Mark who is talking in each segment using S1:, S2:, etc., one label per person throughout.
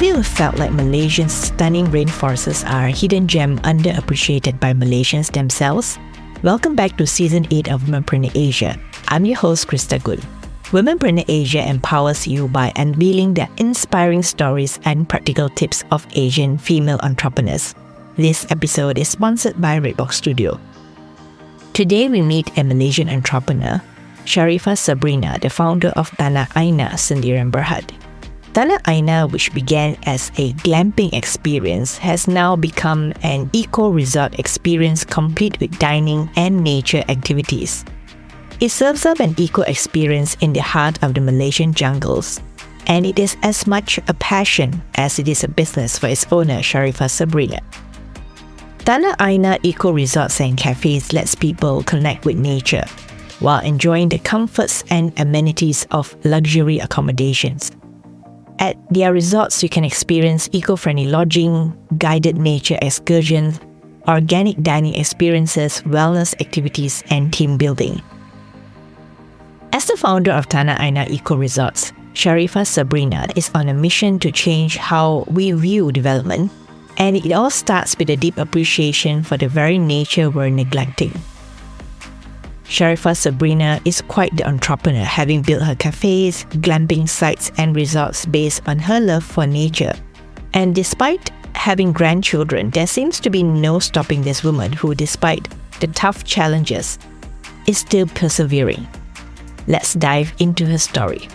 S1: you ever felt like Malaysia's stunning rainforests are a hidden gem underappreciated by Malaysians themselves? Welcome back to Season 8 of Womenpreneur Asia. I'm your host, Krista Gul. Womenpreneur Asia empowers you by unveiling the inspiring stories and practical tips of Asian female entrepreneurs. This episode is sponsored by Redbox Studio. Today we meet a Malaysian entrepreneur, Shariffa Sabrina, the founder of Tanah Aina Sdn Bhd. Tanah Aina, which began as a glamping experience, has now become an eco-resort experience complete with dining and nature activities. It serves up an eco-experience in the heart of the Malaysian jungles, and it is as much a passion as it is a business for its owner, Shariffa Sabrina. Tanah Aina Eco Resorts and Cafes lets people connect with nature while enjoying the comforts and amenities of luxury accommodations. At their resorts, you can experience eco-friendly lodging, guided nature excursions, organic dining experiences, wellness activities, and team building. As the founder of Tanah Aina Eco Resorts, Shariffa Sabrina is on a mission to change how we view development, and it all starts with a deep appreciation for the very nature we're neglecting. Shariffa Sabrina is quite the entrepreneur, having built her cafes, glamping sites, and resorts based on her love for nature. And despite having grandchildren, there seems to be no stopping this woman who, despite the tough challenges, is still persevering. Let's dive into her story.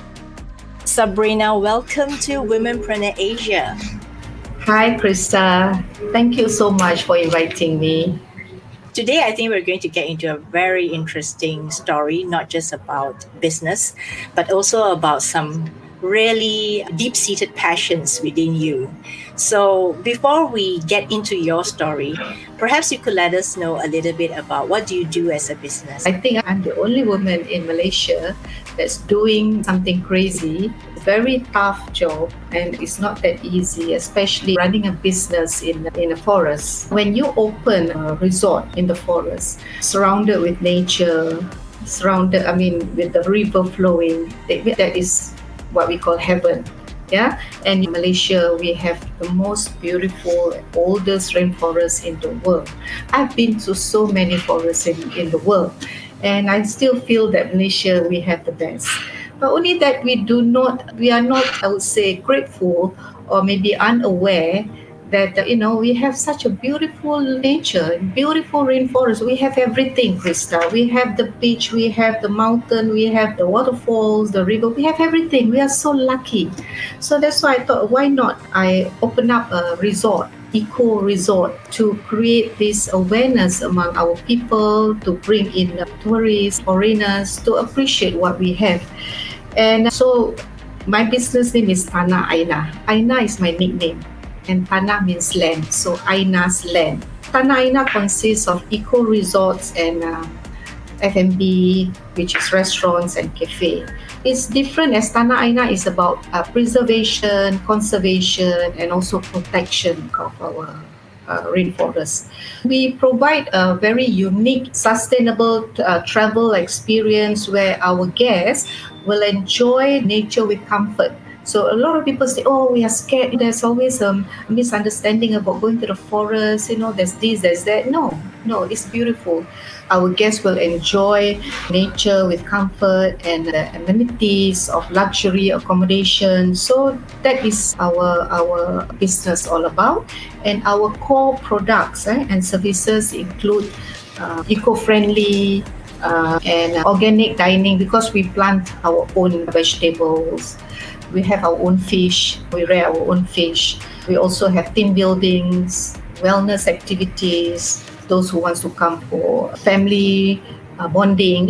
S1: Sabrina, welcome to Womenpreneur Asia.
S2: Hi, Krista. Thank you so much for inviting me.
S1: Today, I think we're going to get into a very interesting story, not just about business, but also about some really deep-seated passions within you. So before we get into your story, perhaps you could let us know a little bit about what do you do as a business?
S2: I think I'm the only woman in Malaysia that's doing something crazy. Very tough job, and it's not that easy, especially running a business in a forest. When you open a resort in the forest, surrounded with nature, with the river flowing, that is what we call heaven. Yeah, and in Malaysia we have the most beautiful, oldest rainforest in the world. I've been to so many forests in the world, and I still feel that Malaysia, we have the best. But only that we are not, I would say, grateful or maybe unaware that, we have such a beautiful nature, beautiful rainforest. We have everything, Krista. We have the beach, we have the mountain, we have the waterfalls, the river. We have everything. We are so lucky. So that's why I thought, why not I open up a resort, eco resort, to create this awareness among our people, to bring in tourists, foreigners, to appreciate what we have. And so my business name is Tanah Aina. Aina is my nickname, and Tanah means land, so Aina's land. Tanah Aina consists of eco resorts and F&B, which is restaurants and cafe. It's different, as Tanah Aina is about preservation, conservation, and also protection of our rainforest. We provide a very unique, sustainable travel experience where our guests will enjoy nature with comfort. So a lot of people say, oh, we are scared. There's always a misunderstanding about going to the forest. There's this, there's that. No, it's beautiful. Our guests will enjoy nature with comfort and the amenities of luxury accommodation. So that is our business all about. And our core products and services include eco-friendly and organic dining, because we plant our own vegetables. We have our own fish. We rear our own fish. We also have team buildings, wellness activities, those who want to come for family bonding,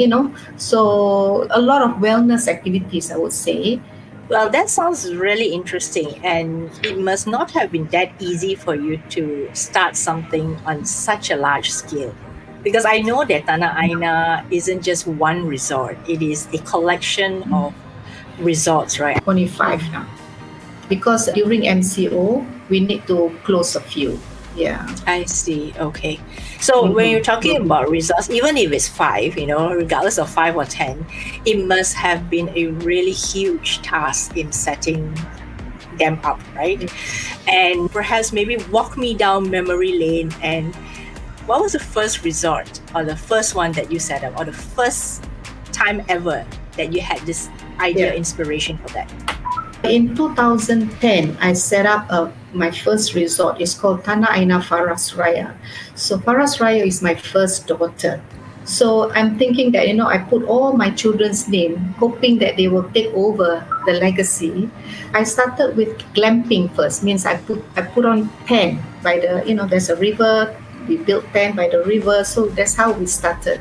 S2: So a lot of wellness activities, I would say.
S1: Well, that sounds really interesting, and it must not have been that easy for you to start something on such a large scale. Because I know that Tanah Aina isn't just one resort. It is a collection of resorts, right?
S2: Only 5 now. Because during MCO, we need to close a few. Yeah.
S1: I see. Okay. So when you're talking about resorts, even if it's 5, regardless of 5 or 10, it must have been a really huge task in setting them up, right? And perhaps maybe walk me down memory lane. And what was the first resort or the first one that you set up, or the first time ever that you had this idea, inspiration for that?
S2: In 2010, I set up my first resort. It's called Tanah Aina Raya. So Faras Raya is my first daughter. So I'm thinking that, I put all my children's name, hoping that they will take over the legacy. I started with glamping first, means I put on tent by the, there's a river. We built tent by the river, so that's how we started.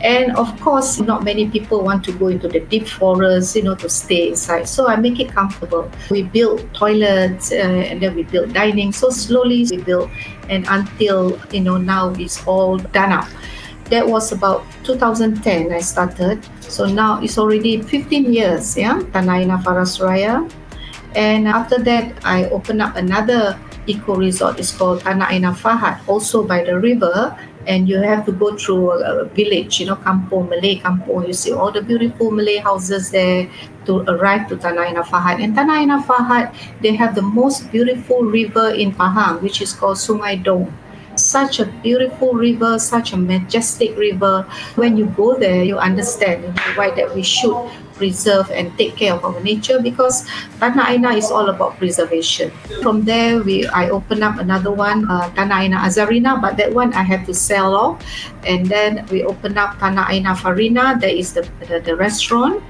S2: And of course, not many people want to go into the deep forest, to stay inside. So I make it comfortable. We built toilets, and then we built dining. So slowly we built, and until, now it's all done up. That was about 2010 I started. So now it's already 15 years, Tanah Aina Raya. And after that, I opened up another eco resort. It's called Tanah Aina Fahad, also by the river. And you have to go through a village, kampung, Malay kampung. You see all the beautiful Malay houses there to arrive to Tanah Aina Fahad. And Tanah Aina Fahad, they have the most beautiful river in Pahang, which is called Sungai Dong. Such a beautiful river, such a majestic river. When you go there, you understand why that we should preserve and take care of our nature, because Tanah Aina is all about preservation. From there, I opened up another one, Tanah Aina Azarina, but that one I had to sell off. And then we opened up Tanah Aina Farina, that is the restaurant.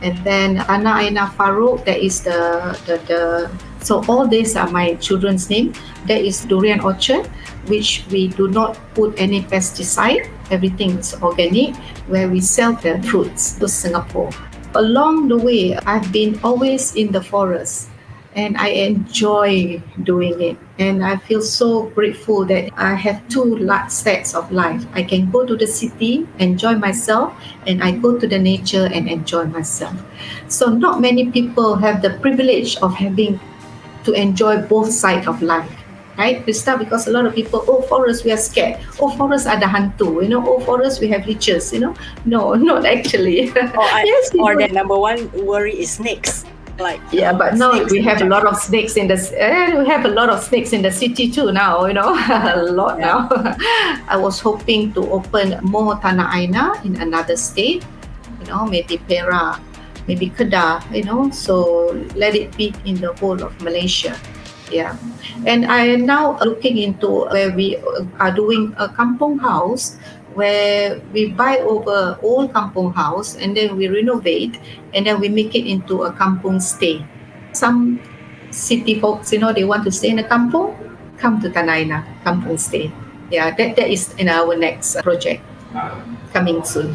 S2: And then Tanah Aina Farouk, that is the so all these are my children's name. There is Durian Orchard, which we do not put any pesticide. Everything is organic, where we sell the fruits to Singapore. Along the way, I've been always in the forest, and I enjoy doing it. And I feel so grateful that I have two sets of life. I can go to the city, enjoy myself, and I go to the nature and enjoy myself. So not many people have the privilege of having to enjoy both sides of life. Right, Krista? Because a lot of people, forest, we are scared. Forest ada hantu. Forest, we have leeches. No, not actually.
S1: Yes, or the number one worry is snakes.
S2: But now we have a lot of snakes in the. We have a lot of snakes in the city too now. A lot now. I was hoping to open more Tanah Aina in another state. Maybe Perak, maybe Kedah. So let it be in the whole of Malaysia. Yeah, and I am now looking into where we are doing a kampung house, where we buy over old kampung house and then we renovate and then we make it into a kampung stay. Some city folks, they want to stay in a kampung, come to Tanah Aina kampung stay. Yeah, that is in our next project coming soon.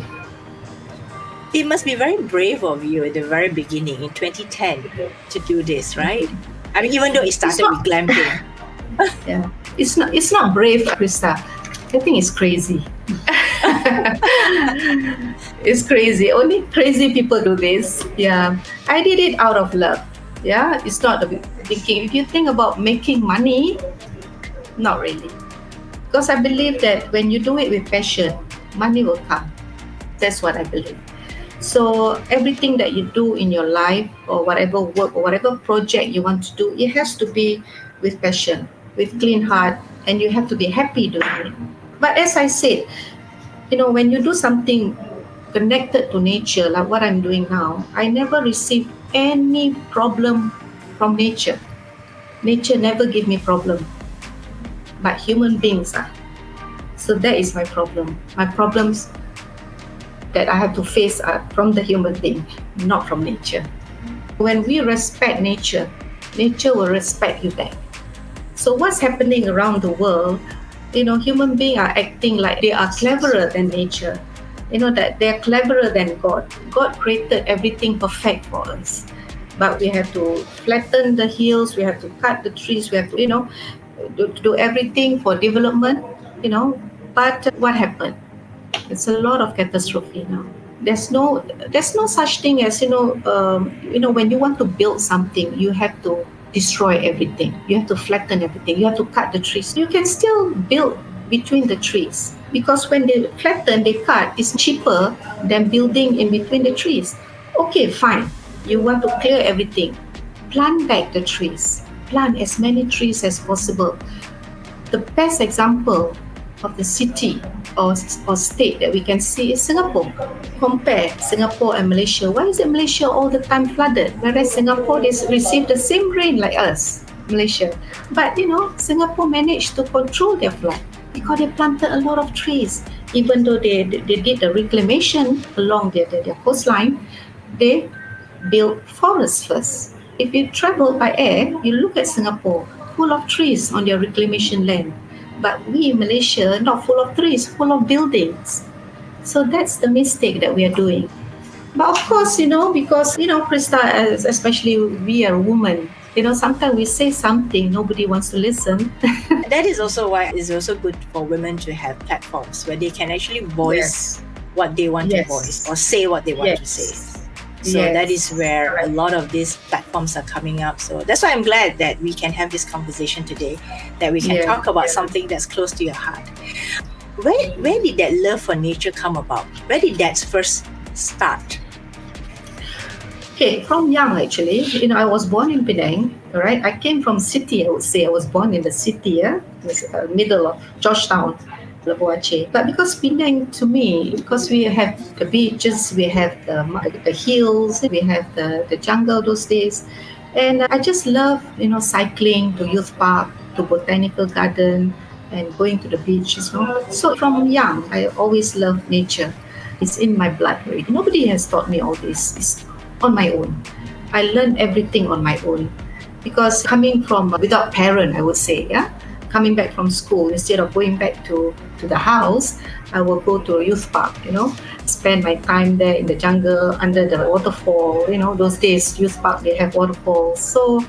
S1: It must be very brave of you at the very beginning in 2010 to do this, right? I mean, even though it started with glamping.
S2: Yeah, it's not brave, Krista. I think it's crazy. It's crazy. Only crazy people do this. Yeah, I did it out of love. Yeah, it's not thinking. If you think about making money, not really. Because I believe that when you do it with passion, money will come. That's what I believe. So everything that you do in your life, or whatever work or whatever project you want to do, it has to be with passion, with clean heart, and you have to be happy doing it. But as I said, when you do something connected to nature, like what I'm doing now, I never received any problem from nature. Nature never gave me problem, but human beings are. So that is my problem. My problems that I have to face are from the human being, not from nature. When we respect nature, nature will respect you back. So what's happening around the world, human beings are acting like they are cleverer than nature. That they're cleverer than God. God created everything perfect for us. But we have to flatten the hills, we have to cut the trees, we have to, do everything for development, But what happened? It's a lot of catastrophe now. There's no such thing as when you want to build something, you have to destroy everything. You have to flatten everything. You have to cut the trees. You can still build between the trees, because when they flatten, they cut, it's cheaper than building in between the trees. Okay, fine. You want to clear everything. plant back the trees. Plant as many trees as possible. The best example of the city or state that we can see is Singapore. Compare Singapore and Malaysia. Why is it Malaysia all the time flooded, whereas Singapore they receive the same rain like us, Malaysia? But Singapore managed to control their flood because they planted a lot of trees. Even though they did the reclamation along their coastline, they built forests first. If you travel by air, you look at Singapore, full of trees on their reclamation land. But we in Malaysia, not full of trees, full of buildings. So that's the mistake that we are doing. But of course, because, Krista, especially we are women, sometimes we say something, nobody wants to listen.
S1: That is also why it's also good for women to have platforms where they can actually voice what they want to voice or say what they want to say. So that is where a lot of these platforms are coming up. So that's why I'm glad that we can have this conversation today, that we can talk about something that's close to your heart. Where did that love for nature come about? Where did that first start?
S2: Okay, from young actually, I was born in Penang, right? I came from city, I would say. I was born in the city, middle of Georgetown, Labuan Aceh. But because Penang to me, because we have the beaches, we have the hills, we have the jungle those days. And I just love, cycling to youth park, to botanical garden, and going to the beach as well. So from young, I always loved nature. It's in my blood already. Nobody has taught me all this. It's on my own. I learned everything on my own. Because coming from without parent, I would say, coming back from school, instead of going back to the house, I will go to a youth park, spend my time there in the jungle, under the waterfall. Those days, youth park, they have waterfalls. So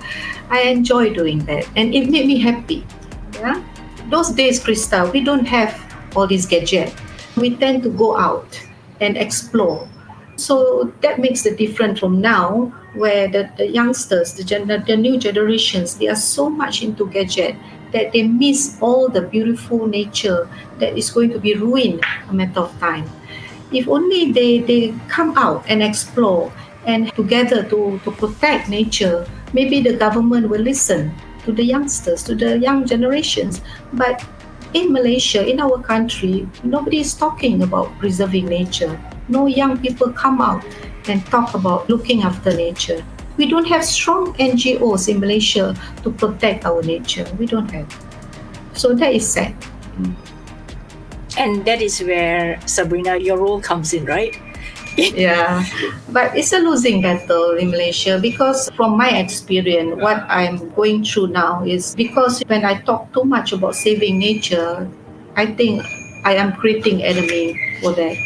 S2: I enjoy doing that. And it made me happy. Yeah. Those days, Krista, we don't have all these gadgets. We tend to go out and explore. So that makes the difference from now, where the youngsters, the new generations, they are so much into gadget that they miss all the beautiful nature that is going to be ruined a matter of time. If only they come out and explore and together to protect nature, maybe the government will listen to the youngsters, to the young generations. But in Malaysia, in our country, nobody is talking about preserving nature. No young people come out and talk about looking after nature. We don't have strong NGOs in Malaysia to protect our nature. We don't have. So that is sad.
S1: And that is where, Sabrina, your role comes in, right?
S2: Yeah, but it's a losing battle in Malaysia because from my experience, what I'm going through now is because when I talk too much about saving nature, I think I am creating enemy for that.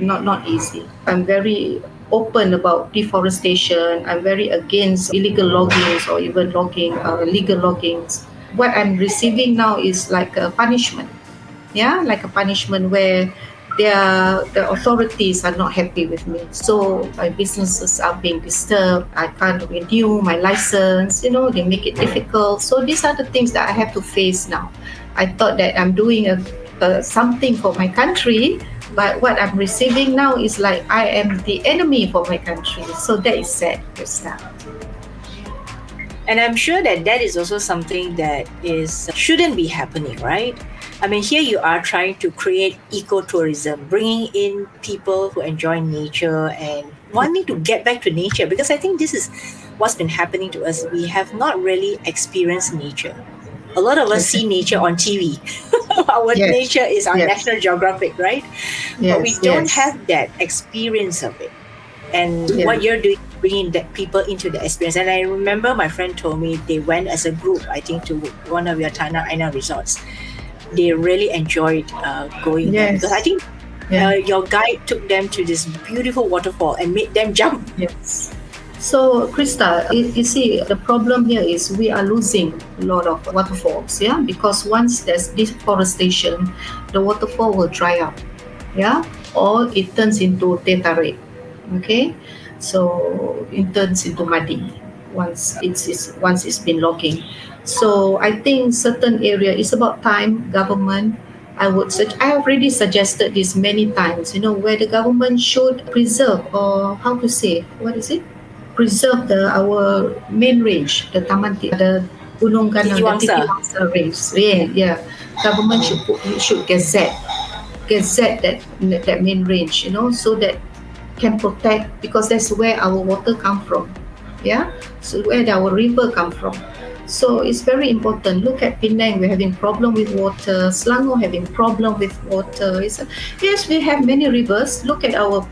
S2: Not easy. I'm very open about deforestation. I'm very against illegal loggings or even legal loggings. What I'm receiving now is like a punishment. Yeah, like a punishment where the authorities are not happy with me. So my businesses are being disturbed. I can't renew my license. They make it difficult. So these are the things that I have to face now. I thought that I'm doing something for my country, but what I'm receiving now is like I am the enemy for my country. So that is sad, Krista.
S1: And I'm sure that is also something that shouldn't be happening, right? I mean, here you are trying to create ecotourism, bringing in people who enjoy nature and wanting to get back to nature, because I think this is what's been happening to us. We have not really experienced nature. A lot of us see nature on TV. Our nature is our National Geographic, right? But we don't have that experience of it. And what you're doing, bringing that people into the experience. And I remember my friend told me they went as a group, I think, to one of your Tanah Aina resorts. They really enjoyed going there because I think your guide took them to this beautiful waterfall and made them jump.
S2: Yes. So, Krista, you see, the problem here is we are losing a lot of waterfalls, because once there's deforestation, the waterfall will dry up, or it turns into teh tarik, okay? So it turns into muddy once it's been logging. So I think certain area, it's about time government, I have already suggested this many times, where the government should preserve, or how to say, what is it? preserve our main range, the the Gunung Ganang, the
S1: Titiwangsa.
S2: Titiwangsa range. Yeah. Government should gazette that main range, so that can protect, because that's where our water come from. Yeah, so where our river come from. So it's very important. Look at Penang, we're having problem with water. Selangor having problem with water. Yes, we have many rivers. Look at our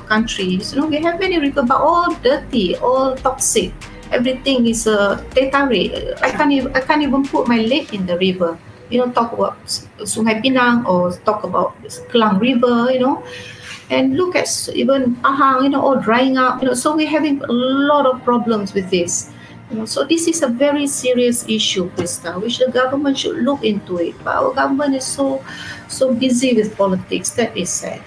S2: countries. We have many rivers, but all dirty, all toxic. Everything is teh tarik. I can't even put my leg in the river. Talk about Sungai Pinang or talk about Klang River. And look at even Pahang, all drying up. So we're having a lot of problems with this. So this is a very serious issue, Krista, which the government should look into it. But our government is so busy with politics. That is sad.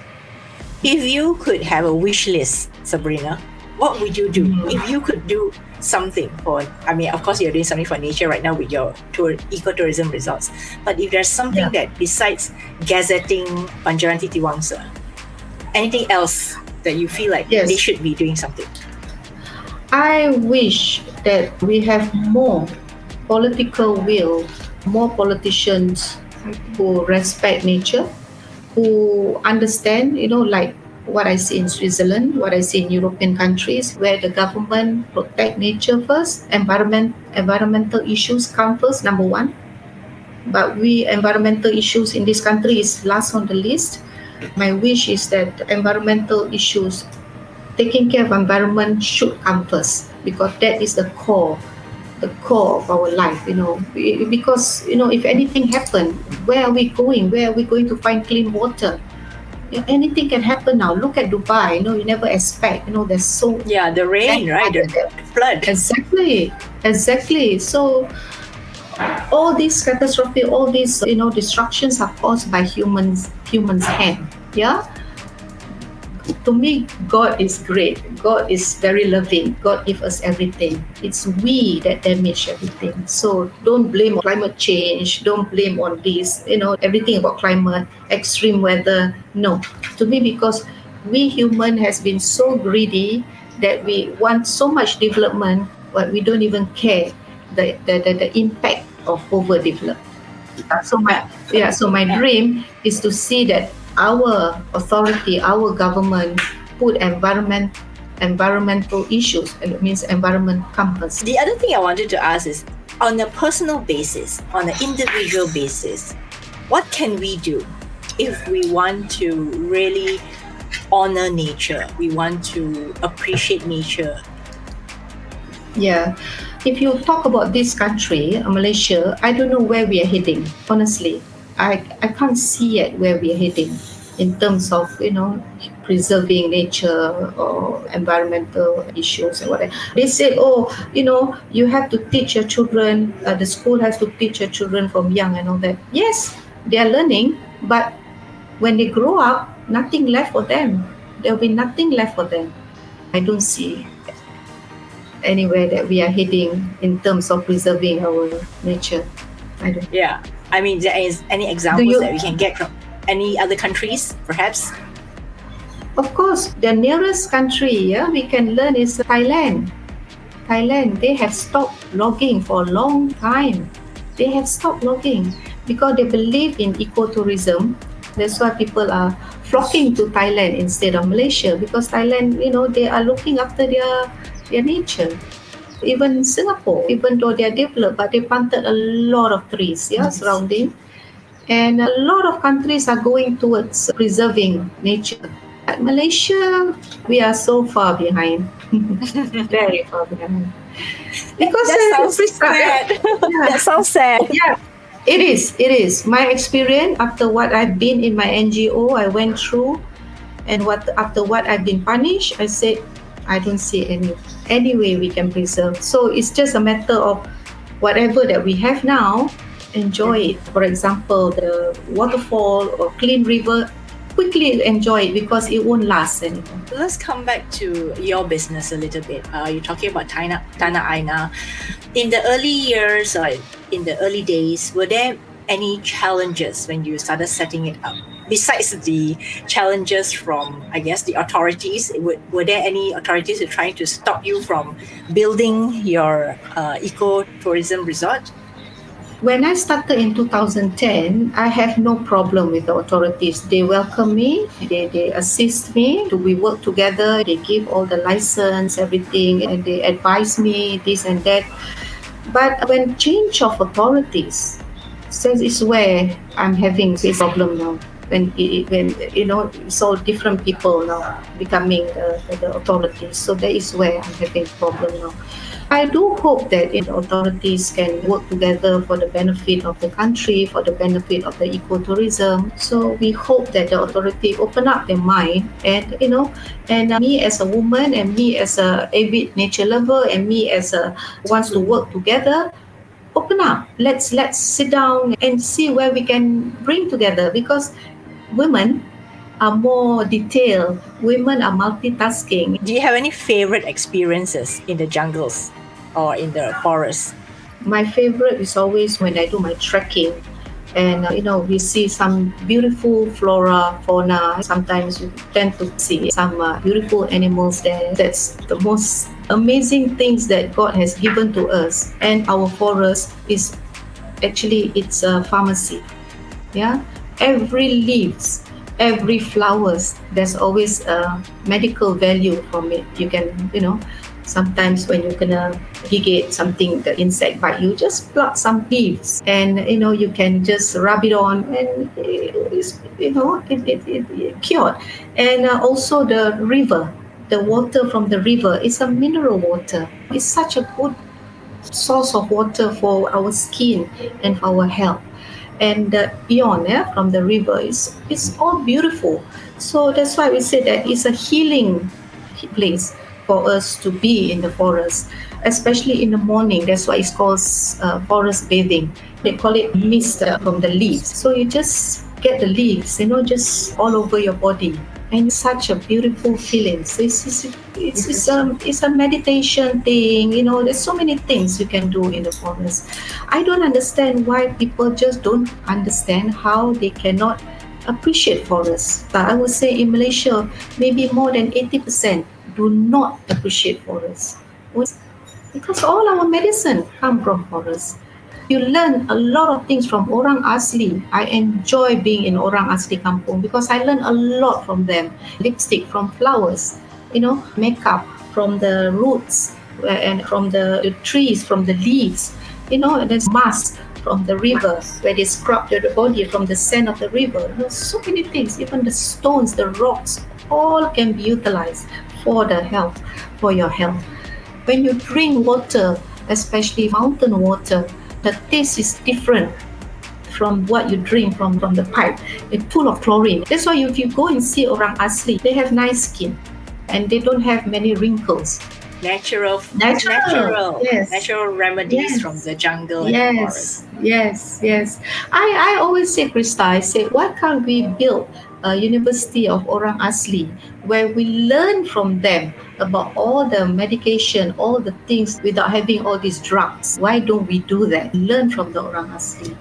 S1: If you could have a wish list, Sabrina, what would you do? If you could do something for, of course you're doing something for nature right now with your ecotourism resorts. But if there's something that besides gazetting Banjaran Titiwangsa, anything else that you feel like they should be doing something?
S2: I wish that we have more political will, more politicians who respect nature, who understand, like what I see in Switzerland, what I see in European countries, where the government protect nature first, environmental issues come first, number one. But environmental issues in this country is last on the list. My wish is that environmental issues, taking care of environment should come first, because that is the core of our life, because, if anything happen, where are we going? Where are we going to find clean water? Anything can happen now. Look at Dubai, you never expect, there's so...
S1: Yeah, the rain, right? The flood.
S2: Exactly. So all these catastrophe, all these destructions are caused by humans' hand. Yeah. To me, God is great. God is very loving. God gives us everything. It's we that damage everything. So don't blame on climate change. Don't blame on this. Everything about climate, extreme weather. No. To me, because we human has been so greedy that we want so much development, but we don't even care the impact of overdevelopment. So my dream is to see that our authority, our government put environmental issues, and it means environment compass.
S1: The other thing I wanted to ask is, on a personal basis, on an individual basis, what can we do if we want to really honor nature, we want to appreciate nature?
S2: Yeah. If you talk about this country, Malaysia, I don't know where we are heading, honestly. I can't see yet where we are heading in terms of, preserving nature or environmental issues and whatever. They say, you have to teach your children, the school has to teach your children from young and all that. Yes, they are learning, but when they grow up, nothing left for them. There will be nothing left for them. I don't see anywhere that we are heading in terms of preserving our nature. I don't.
S1: Yeah. There is any examples that we can get from any other countries, perhaps?
S2: Of course, the nearest country we can learn is Thailand. They have stopped logging for a long time. They have stopped logging because they believe in ecotourism. That's why people are flocking to Thailand instead of Malaysia, because Thailand, they are looking after their nature. Even Singapore, even though they are developed, but they planted a lot of trees, surrounding. And a lot of countries are going towards preserving nature. At Malaysia, we are so far behind, very far behind. Because
S1: that sounds sad. That sounds sad.
S2: Yeah, it is. My experience after what I've been in my NGO, I went through, and after what I've been punished, I said, I don't see any way we can preserve. So it's just a matter of whatever that we have now, enjoy it. For example, the waterfall or clean river, quickly enjoy it because it won't last anymore.
S1: Let's come back to your business a little bit. You're talking about Tanah Aina. In the early years, or in the early days, were there any challenges when you started setting it up? Besides the challenges from, I guess, the authorities, were there any authorities who trying to stop you from building your ecotourism resort?
S2: When I started in 2010, I have no problem with the authorities. They welcome me, they assist me. We work together, they give all the license, everything, and they advise me this and that. But when change of authorities, since it's where I'm having this problem now. When it's all different people now becoming the authorities. So that is where I'm having problem now. I do hope that the authorities can work together for the benefit of the country, for the benefit of the ecotourism. So we hope that the authority open up their mind, and me as a woman, and me as a avid nature lover, and me as a wants to work together, open up. Let's sit down and see where we can bring together, because women are more detailed. Women are multitasking.
S1: Do you have any favorite experiences in the jungles or in the forest?
S2: My favorite is always when I do my trekking, and we see some beautiful flora, fauna. Sometimes we tend to see some beautiful animals there. That's the most amazing things that God has given to us. And our forest is actually, it's a pharmacy. Yeah, every leaves, every flowers, there's always a medical value from it. You can, sometimes when you're gonna irrigate something, the insect bite, you just pluck some leaves, and you can just rub it on, and it cured. And also the river, the water from the river is a mineral water. It's such a good source of water for our skin and our health. And the ion from the river is all beautiful. So that's why we say that it's a healing place for us to be in the forest, especially in the morning. That's why it's called forest bathing. They call it mist from the leaves. So you just get the leaves, just all over your body. And it's such a beautiful feeling. So it's a meditation thing. There's so many things you can do in the forest. I don't understand why people just don't understand how they cannot appreciate forests. But I would say in Malaysia, maybe more than 80% do not appreciate forests. Because all our medicine come from forests. You learn a lot of things from orang asli. I enjoy being in orang asli kampung because I learn a lot from them. Lipstick from flowers, makeup from the roots, and from the trees, from the leaves, and there's mask from the river where they scrub their body from the sand of the river. There's so many things. Even the stones, the rocks, all can be utilized for the health, for your health. When you drink water, especially mountain water, the taste is different from what you drink from the pipe. It's full of chlorine. That's why if you go and see orang asli, they have nice skin and they don't have many wrinkles.
S1: Natural
S2: Yes.
S1: Natural remedies,
S2: Yes.
S1: from the jungle and the forest.
S2: Yes. I always say, Krista, I say, why can't we build a university of orang asli where we learn from them about all the medication, all the things without having all these drugs? Why don't we do that? Learn from the orang asli.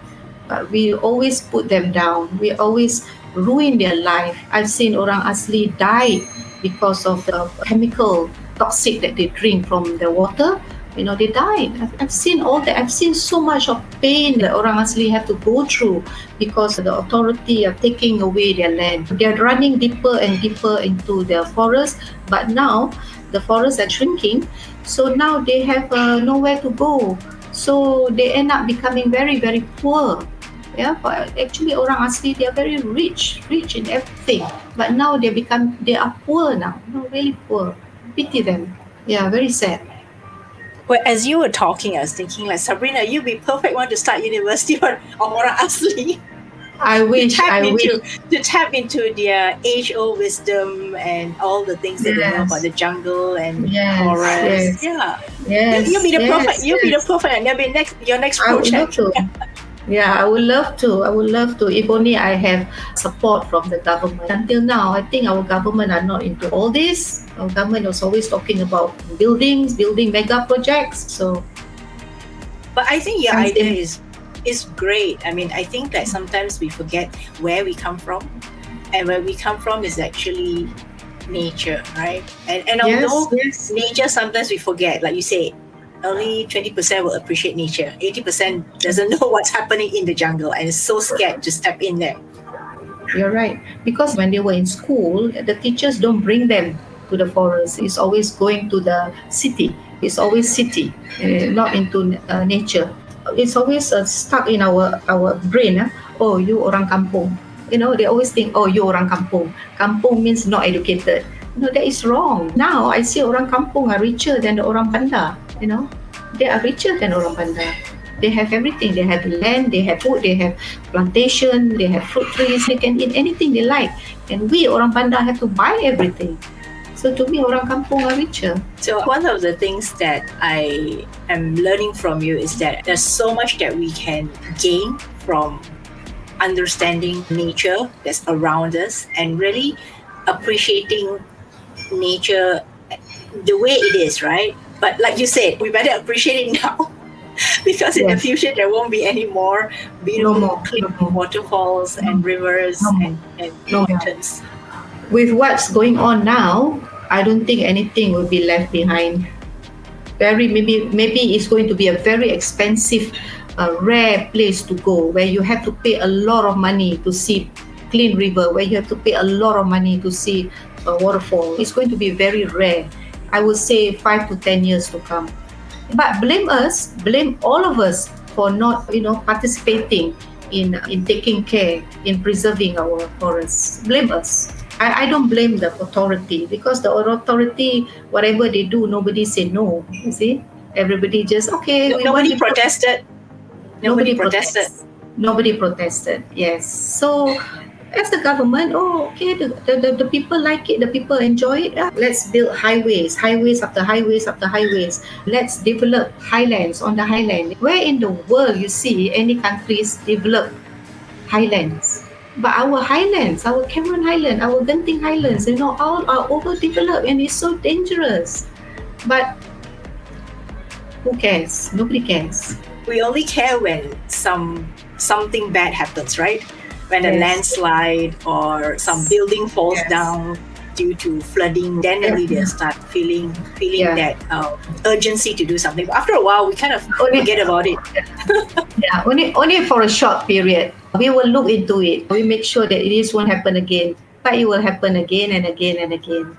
S2: But we always put them down. We always ruin their life. I've seen orang asli die because of the chemical toxic that they drink from the water. They died. I've seen all that. I've seen so much of pain that orang asli have to go through because the authority are taking away their land. They're running deeper and deeper into the forest, but now the forests are shrinking. So now they have nowhere to go. So they end up becoming very, very poor. Yeah, but actually orang asli, they are very rich in everything. But now they are poor now. Really poor. Pity them. Yeah, very sad.
S1: Well, as you were talking, I was thinking, like, Sabrina, you'd be perfect one to start university of orang asli.
S2: I wish.
S1: To tap into their age-old wisdom and all the things that they know about the jungle and forest.
S2: Yes.
S1: You'll be the perfect. You'll be the perfect, and that'll be your next project.
S2: Yeah, I would love to. If only I have support from the government. Until now, I think our government are not into all this. Our government was always talking about building mega projects. So,
S1: but I think your idea is is great. I mean, I think that sometimes we forget where we come from, and where we come from is actually nature, right? And although
S2: Yes.
S1: nature, sometimes we forget, like you say, only 20% will appreciate nature. 80% doesn't know what's happening in the jungle and is so scared to step in there.
S2: You're right. Because when they were in school, the teachers don't bring them to the forest. It's always going to the city. It's always city, not into nature. It's always stuck in our brain. Oh, you orang kampung. They always think, oh, you orang kampung. Kampung means not educated. No, that is wrong. Now I see orang kampung are richer than the orang bandar. They are richer than orang bandar. They have everything. They have land, they have food, they have plantation, they have fruit trees. They can eat anything they like. And we, orang bandar, have to buy everything. So to me, orang kampung are richer.
S1: So one of the things that I am learning from you is that there's so much that we can gain from understanding nature that's around us and really appreciating nature the way it is, right? But like you said, we better appreciate it now. Because in the future there won't be any more beautiful clean waterfalls and rivers and mountains.
S2: With what's going on now, I don't think anything will be left behind. Maybe it's going to be a very expensive, rare place to go where you have to pay a lot of money to see clean river, where you have to pay a lot of money to see a waterfall. It's going to be very rare. I would say 5 to 10 years to come. But blame all of us for not, participating in taking care, in preserving our forests. Blame us. I don't blame the authority, because the authority, whatever they do, nobody say no. You see, everybody just
S1: Nobody protested. Nobody protested.
S2: Nobody protested. Yes. So, as the government, the people like it, the people enjoy it. Let's build highways after highways after highways. Let's develop highlands on the highland. Where in the world you see any countries develop highlands? But our highlands, our Cameron Highland, our Genting Highlands, all are overdeveloped and it's so dangerous. But who cares? Nobody cares.
S1: We only care when something bad happens, right? When a landslide or some building falls down due to flooding, then only they'll start feeling that urgency to do something. But after a while, we kind of forget about it.
S2: Only for a short period. We will look into it. We make sure that this won't happen again. But it will happen again and again and again.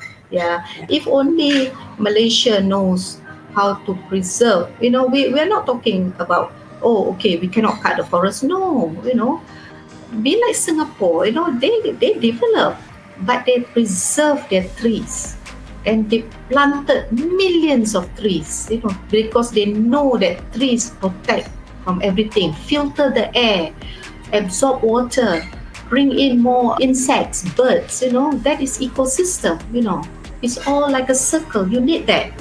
S2: If only Malaysia knows how to preserve. We're not talking about, we cannot cut the forest. No, be like Singapore, they develop, but they preserve their trees and they planted millions of trees, because they know that trees protect from everything, filter the air, absorb water, bring in more insects, birds, that is ecosystem, it's all like a circle. You need that.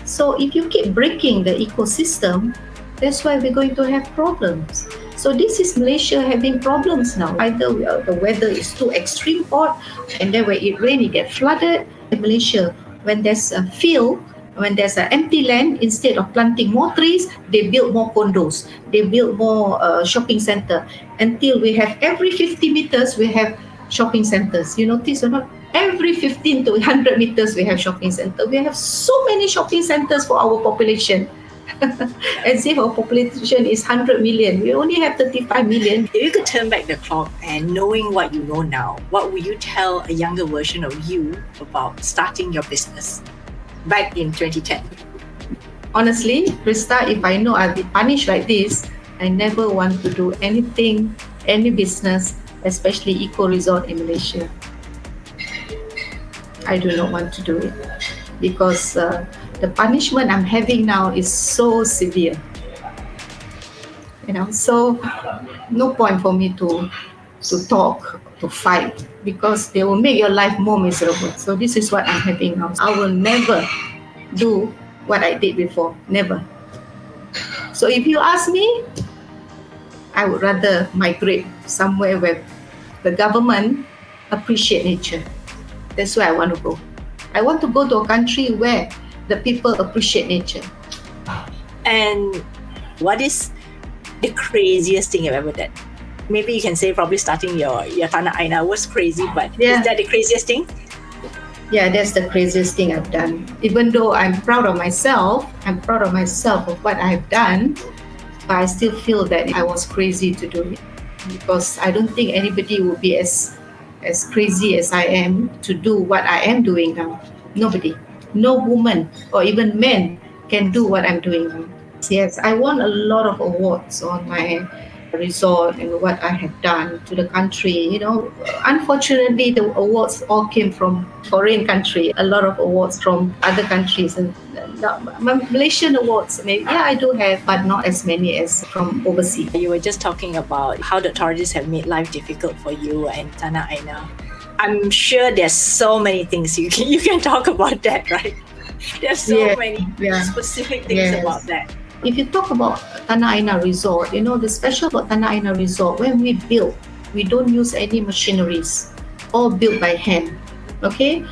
S2: So if you keep breaking the ecosystem, that's why we're going to have problems. So this is Malaysia having problems now. Either the weather is too extreme hot, and then when it rains, it gets flooded. In Malaysia, when there's a field, when there's an empty land, instead of planting more trees, they build more condos. They build more shopping center. Until we have every 50 meters, we have shopping centers. You notice or not? Every 15 to 100 meters, we have shopping center. We have so many shopping centers for our population. As if our population is 100 million. We only have 35 million.
S1: If you could turn back the clock and knowing what you know now, what would you tell a younger version of you about starting your business back in 2010?
S2: Honestly, Krista, if I know I'll be punished like this, I never want to do anything, any business, especially eco-resort in Malaysia. I do not want to do it because the punishment I'm having now is so severe. So no point for me to talk, to fight, because they will make your life more miserable. So this is what I'm having now. I will never do what I did before. Never. So if you ask me, I would rather migrate somewhere where the government appreciate nature. That's where I want to go. I want to go to a country where the people appreciate nature.
S1: And what is the craziest thing you've ever done? Maybe you can say probably starting your Tanah Aina was crazy, but is that the craziest thing?
S2: Yeah, that's the craziest thing I've done. Even though I'm proud of myself of what I've done, but I still feel that I was crazy to do it, because I don't think anybody would be as crazy as I am to do what I am doing now. Nobody, no woman or even men can do what I'm doing now. Yes, I won a lot of awards on my resort and what I have done to the country. Unfortunately, the awards all came from foreign country. A lot of awards from other countries, and Malaysian awards. Maybe, yeah, I do have, but not as many as from overseas.
S1: You were just talking about how the authorities have made life difficult for you and Tanah Aina. I'm sure there's so many things you can talk about that, right? There's so many specific things about that.
S2: If you talk about Tanah Aina Resort, the special about Tanah Aina Resort, when we build, we don't use any machineries, all built by hand. Okay?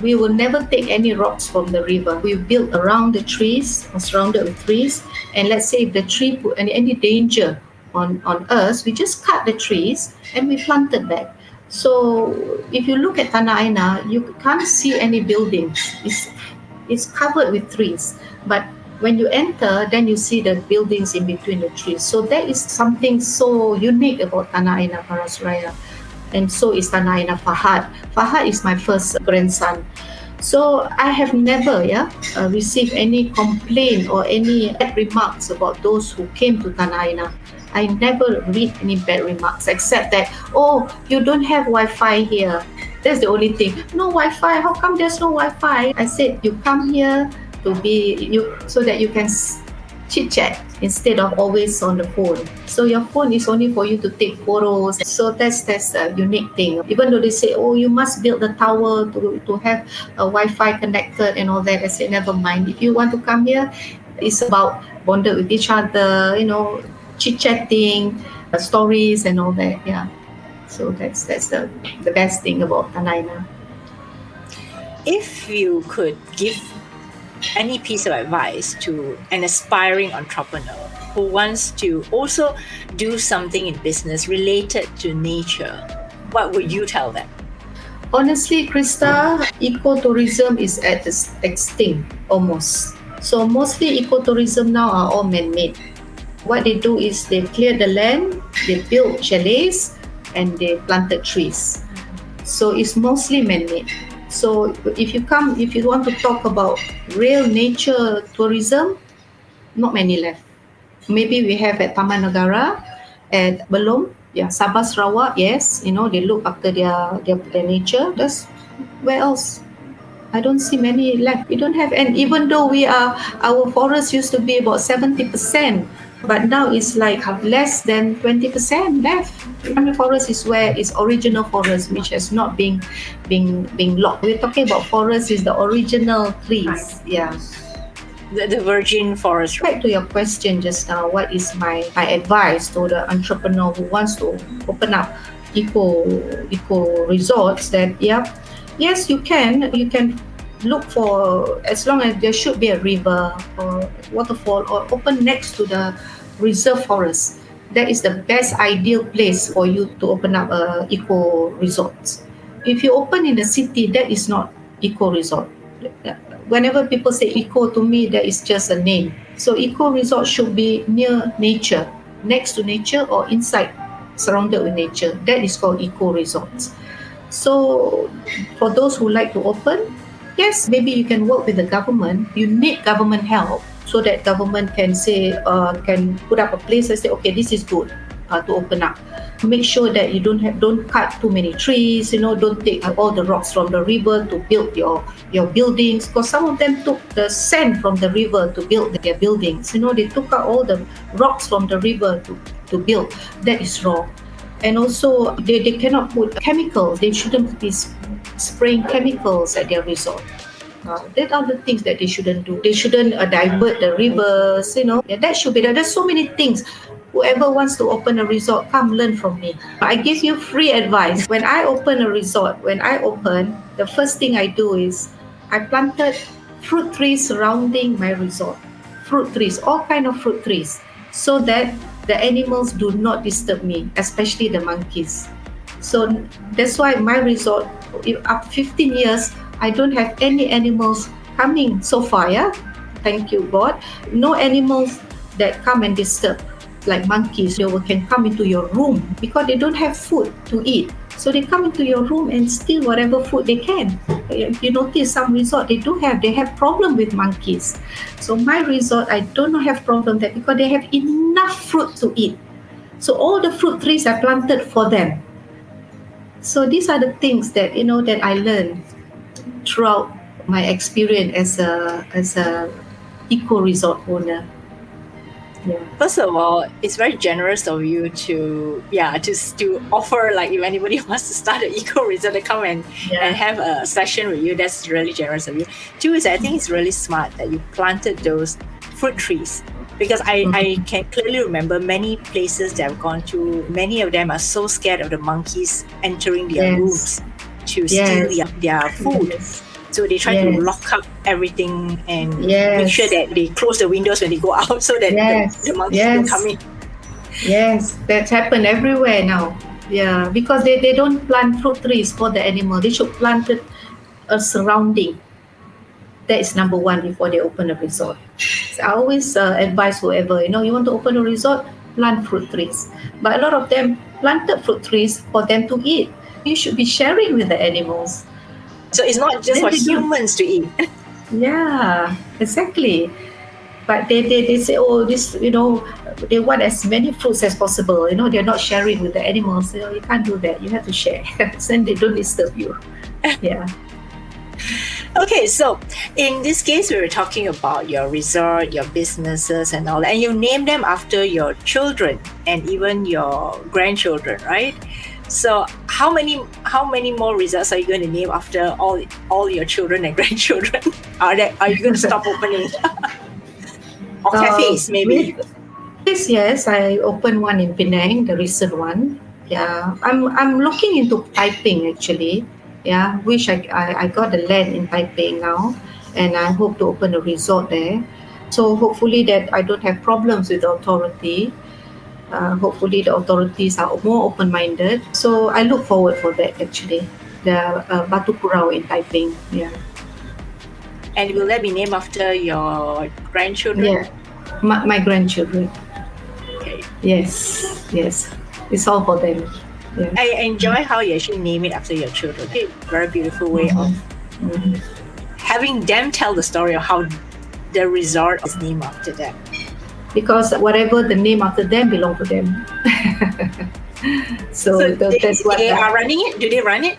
S2: We will never take any rocks from the river. We build around the trees, or surrounded with trees, and let's say if the tree put any danger on us, we just cut the trees and we plant it back. So if you look at Tanah Aina, you can't see any buildings. It's covered with trees, but when you enter, then you see the buildings in between the trees. So that is something so unique about Tanah Aina Parasaraya. And so is Tanah Aina Fahad. Fahad is my first grandson. So I have never received any complaint or any bad remarks about those who came to Tanah Aina. I never read any bad remarks except that, oh, you don't have Wi-Fi here. That's the only thing. No Wi-Fi. How come there's no Wi-Fi? I said, you come here to be so that you can chit chat instead of always on the phone. So your phone is only for you to take photos. So that's a unique thing. Even though they say, oh, you must build the tower to have a Wi-Fi connected and all that, I said, never mind. If you want to come here, it's about bonded with each other, chit chatting, stories and all that. Yeah. So that's the best thing about Tanah Aina.
S1: If you could give any piece of advice to an aspiring entrepreneur who wants to also do something in business related to nature, what would you tell them?
S2: Honestly, Krista, ecotourism is at extinct almost. So mostly ecotourism now are all man-made. What they do is they clear the land, they build chalets, and they planted trees. So it's mostly man-made. So if you want to talk about real nature tourism, not many left. Maybe we have at Taman Negara, at Belum, Sabah Sarawak, yes, they look after their nature. That's where else? I don't see many left. We don't have, and even though our forest used to be about 70%, but now it's like have less than 20% left. Primary forest is where it's original forest, which has not been locked. We're talking about forest is the original trees. Yeah.
S1: The virgin forest.
S2: Back to your question just now, what is my advice to the entrepreneur who wants to open up eco resorts? That yes, you can look for, as long as there should be a river or waterfall or open next to the reserve forest. That is the best ideal place for you to open up eco resorts. If you open in the city, that is not eco resort. Whenever people say eco, to me that is just a name. So eco resort should be near nature, next to nature or inside, surrounded with nature. That is called eco resorts. So for those who like to open, yes, maybe you can work with the government. You need government help so that government can say, can put up a place and say, okay, this is good to open up. Make sure that you don't cut too many trees. Don't take all the rocks from the river to build your buildings. Because some of them took the sand from the river to build their buildings. They took out all the rocks from the river to build. That is wrong. And also, they cannot put chemicals. They shouldn't be spraying chemicals at their resort. That are the things that they shouldn't do. They shouldn't divert the rivers. That should be there. There's so many things. Whoever wants to open a resort, come learn from me. I give you free advice. When I open a resort, the first thing I do is I planted fruit trees surrounding my resort. Fruit trees, all kind of fruit trees, so that the animals do not disturb me, especially the monkeys. So that's why my resort, after 15 years, I don't have any animals coming so far. Yeah, thank you God. No animals that come and disturb, like monkeys. They can come into your room because they don't have food to eat. So they come into your room and steal whatever food they can. If you notice some resort, they have problem with monkeys. So my resort, I don't have problem there because they have enough fruit to eat. So all the fruit trees are planted for them. So these are the things that that I learned throughout my experience as a eco resort owner. Yeah.
S1: First of all, it's very generous of you to offer, like, if anybody wants to start an eco resort to come and have a session with you. That's really generous of you. Two is, I think it's really smart that you planted those fruit trees, because I can clearly remember many places that I've gone to. Many of them are so scared of the monkeys entering their rooms to steal their food.
S2: Yes.
S1: So they try to lock up everything and make sure that they close the windows when they go out, so that the monkeys don't come in.
S2: Yes, that's happened everywhere now. Yeah, because they don't plant fruit trees for the animal. They should plant a surrounding. That is number one before they open a resort. So I always advise whoever, you want to open a resort, plant fruit trees. But a lot of them planted fruit trees for them to eat. You should be sharing with the animals.
S1: So it's not just for humans to eat.
S2: Yeah, exactly. But they say, this, they want as many fruits as possible. They're not sharing with the animals. You can't do that. You have to share. Then they don't disturb you. Yeah.
S1: Okay, so in this case, we were talking about your resort, your businesses and all that, and you name them after your children and even your grandchildren, right? So how many more resorts are you going to name after all your children and grandchildren? Are you going to stop opening? Or cafes, maybe?
S2: Yes, I opened one in Penang, the recent one. Yeah, I'm looking into Taiping actually. Yeah, wish I got the land in Taipei now, and I hope to open a resort there. So hopefully that I don't have problems with the authority. Hopefully the authorities are more open-minded. So I look forward for that actually. The Batu Purau in Taiping. Yeah.
S1: And will that be named after your grandchildren?
S2: Yeah, my grandchildren.
S1: Okay.
S2: Yes. It's all for them. Yeah.
S1: I enjoy how you actually name it after your children. A very beautiful way of having them tell the story of how the resort is named after them.
S2: Because whatever the name after them belong to them. so that's what
S1: they are running it. Do they run it?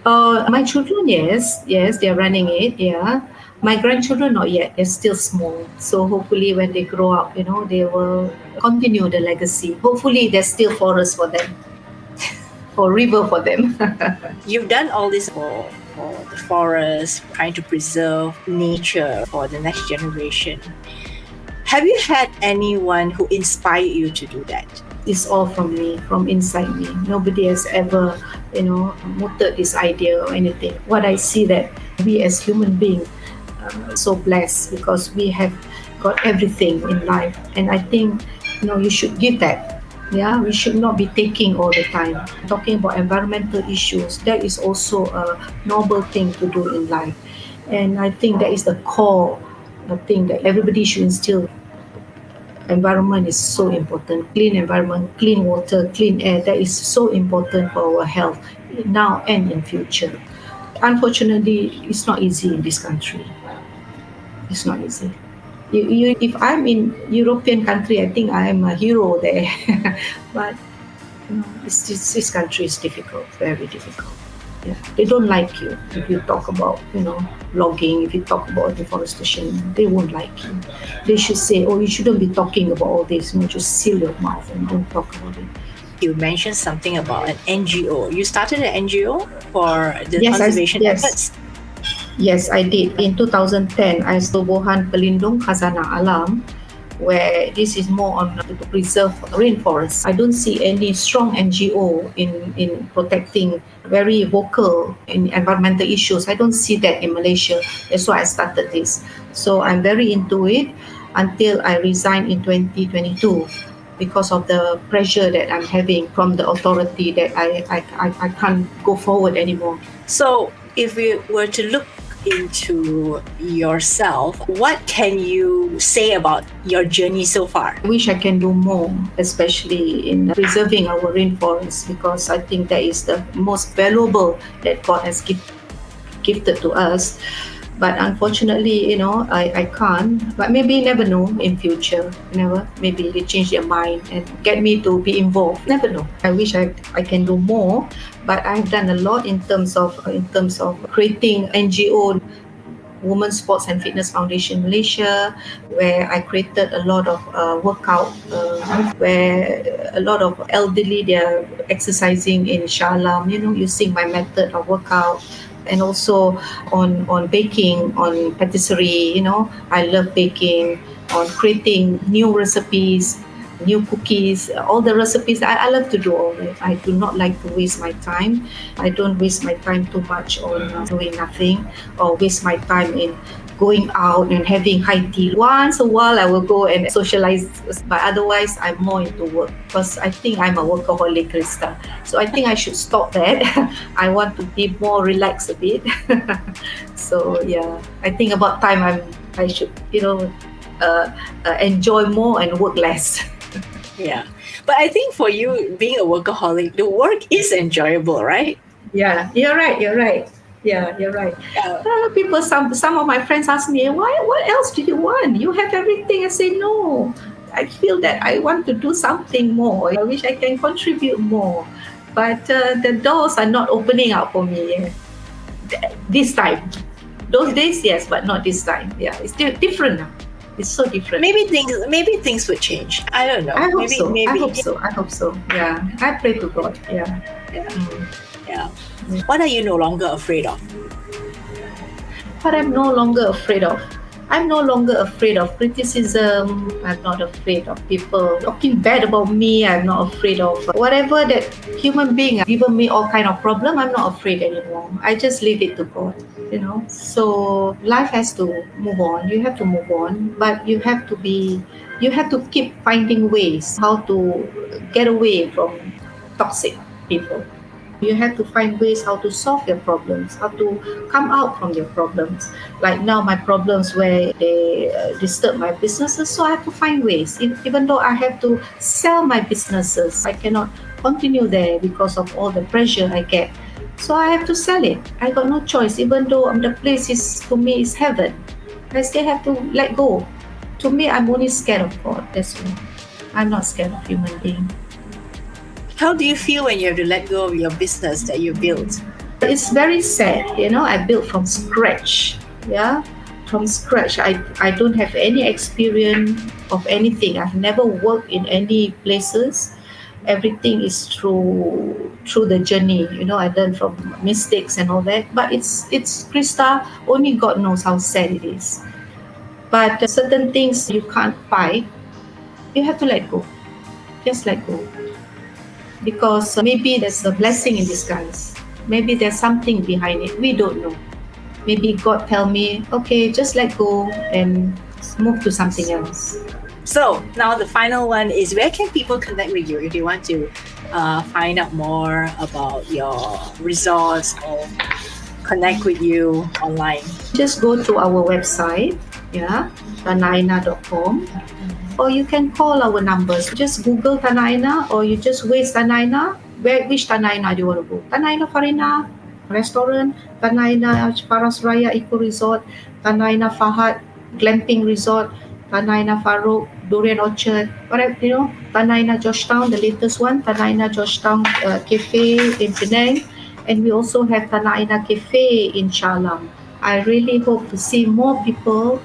S2: My children, yes, they're running it. Yeah, my grandchildren not yet. They're still small. So hopefully, when they grow up, they will continue the legacy. Hopefully, there's still forest for them, or river for them.
S1: You've done all this for the forest, trying to preserve nature for the next generation. Have you had anyone who inspired you to do that?
S2: It's all from me, from inside me. Nobody has ever, mooted this idea or anything. What I see that we as human beings are so blessed because we have got everything in life. And I think, you should give that. Yeah, we should not be taking all the time. Talking about environmental issues, that is also a noble thing to do in life. And I think that is the core thing that everybody should instill. Environment is so important. Clean environment, clean water, clean air, that is so important for our health now and in future. Unfortunately, it's not easy in this country. It's not easy. If I'm in European country, I think I am a hero there. But this country is difficult, very difficult. Yeah. They don't like you if you talk about, logging, if you talk about deforestation, they won't like you. They should say, you shouldn't be talking about all this, just seal your mouth and don't talk about it.
S1: You mentioned something about an NGO. You started an NGO for the conservation efforts?
S2: Yes, I did. In 2010, I Tubuhan Pelindung Khazanah Alam, where this is more on to preserve rainforests. I don't see any strong NGO in protecting, very vocal in environmental issues. I don't see that in Malaysia. That's why I started this. So I'm very into it until I resigned in 2022. because of the pressure that I'm having from the authority that I can't go forward anymore.
S1: So, if we were to look into yourself, what can you say about your journey so far?
S2: I wish I can do more, especially in preserving our rainforest, because I think that is the most valuable that God has gifted to us. But unfortunately, I can't. But maybe never know in future. Never. Maybe they change their mind and get me to be involved. Never know. I wish I can do more, but I've done a lot in terms of creating NGO. Women Sports and Fitness Foundation Malaysia, where I created a lot of workout, where a lot of elderly, they are exercising in Shalam, using my method of workout. And also on baking, on patisserie, I love baking, on creating new recipes, new cookies, all the recipes. I love to do all that. I do not like to waste my time. I don't waste my time too much on doing nothing, or waste my time in going out and having high tea. Once a while I will go and socialize, but otherwise I'm more into work, because I think I'm a workaholic, Krista. So I think I should stop that. I want to be more relaxed a bit. So yeah, I think about time I should enjoy more and work less.
S1: Yeah. But I think for you, being a workaholic, the work is enjoyable, right?
S2: Yeah, you're right. Yeah, you're right. People, some of my friends ask me, what else do you want? You have everything. I say, no. I feel that I want to do something more. I wish I can contribute more. But the doors are not opening up for me this time. Those days, yes, but not this time. Yeah, it's still different now. It's so different.
S1: Maybe things would change. I don't know.
S2: I hope so. Yeah, I pray to God. Yeah.
S1: Yeah. What are you no longer afraid of?
S2: What I'm no longer afraid of. I'm no longer afraid of criticism. I'm not afraid of people talking bad about me. I'm not afraid of whatever that human being has given me all kind of problem. I'm not afraid anymore. I just leave it to God. So life has to move on. You have to move on, but you have to keep finding ways how to get away from toxic people. You have to find ways how to solve your problems, how to come out from your problems. Like now, my problems where they disturb my businesses, so I have to find ways. Even though I have to sell my businesses, I cannot continue there because of all the pressure I get. So I have to sell it. I got no choice. Even though the place to me is heaven, I still have to let go. To me, I'm only scared of God. That's all. I'm not scared of human being.
S1: How do you feel when you have to let go of your business that you built?
S2: It's very sad. I built from scratch. Yeah, from scratch. I don't have any experience of anything. I've never worked in any places. Everything is through the journey. I learned from mistakes and all that. But it's Krista. Only God knows how sad it is. But certain things you can't fight. You have to let go. Just let go. Because maybe there's a blessing in disguise. Maybe there's something behind it. We don't know. Maybe God tell me, okay, just let go and move to something else.
S1: So now the final one is, where can people connect with you if they want to find out more about your resorts or connect with you online?
S2: Just go to our website, tanahaina.com. Or you can call our numbers. Just Google Tanah Aina, or you just Waze Tanah Aina. Which Tanah Aina do you want to go? Tanah Aina Farina Restaurant, Tanah Aina Paras Raya Eco Resort, Tanah Aina Fahad Glamping Resort, Tanah Aina Farouk Durian Orchard, whatever, Tanah Aina Georgetown, the latest one, Tanah Aina Georgetown Cafe in Penang, and we also have Tanah Aina Cafe in Shalam. I really hope to see more people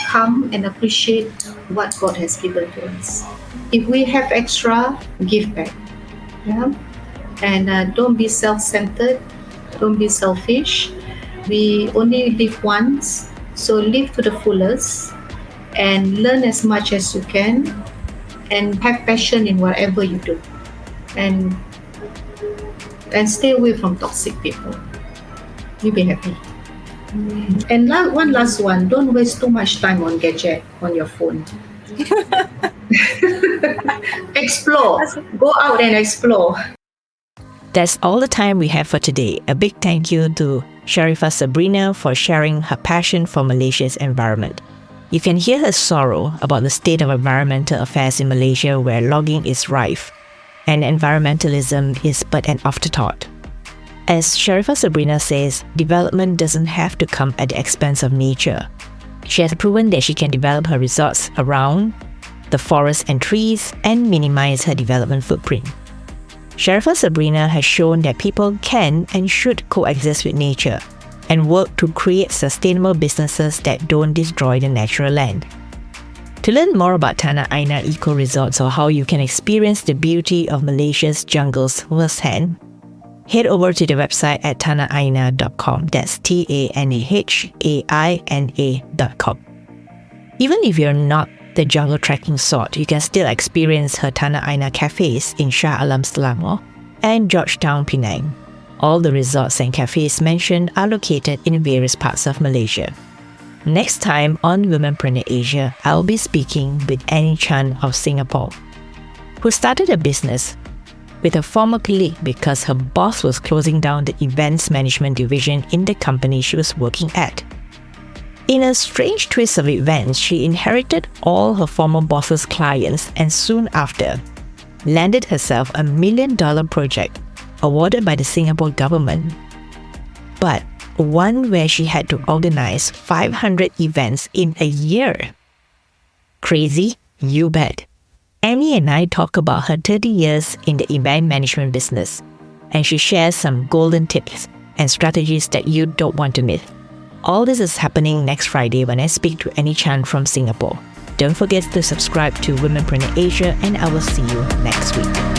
S2: come and appreciate what God has given to us. If we have extra, give back. Yeah? And don't be self-centered. Don't be selfish. We only live once, so live to the fullest and learn as much as you can and have passion in whatever you do. And stay away from toxic people. You'll be happy. And one last one, don't waste too much time on gadget on your phone. explore. Go out and explore.
S1: That's all the time we have for today. A big thank you to Shariffa Sabrina for sharing her passion for Malaysia's environment. You can hear her sorrow about the state of environmental affairs in Malaysia, where logging is rife and environmentalism is but an afterthought. As Shariffa Sabrina says, development doesn't have to come at the expense of nature. She has proven that she can develop her resorts around the forests and trees and minimize her development footprint. Shariffa Sabrina has shown that people can and should coexist with nature and work to create sustainable businesses that don't destroy the natural land. To learn more about Tanah Aina Eco Resorts or how you can experience the beauty of Malaysia's jungles firsthand, head over to the website at tanahaina.com. That's TANAHAINA.com. Even if you're not the jungle trekking sort, you can still experience her Tanah Aina cafes in Shah Alam Selangor and Georgetown, Penang. All the resorts and cafes mentioned are located in various parts of Malaysia. Next time on Womenpreneur Asia, I'll be speaking with Annie Chan of Singapore, who started a business with a former colleague because her boss was closing down the events management division in the company she was working at. In a strange twist of events, she inherited all her former boss's clients and soon after landed herself a $1 million project awarded by the Singapore government, but one where she had to organize 500 events in a year. Crazy? You bet. Annie and I talk about her 30 years in the event management business, and she shares some golden tips and strategies that you don't want to miss. All this is happening next Friday when I speak to Annie Chan from Singapore. Don't forget to subscribe to Womenpreneur Asia, and I will see you next week.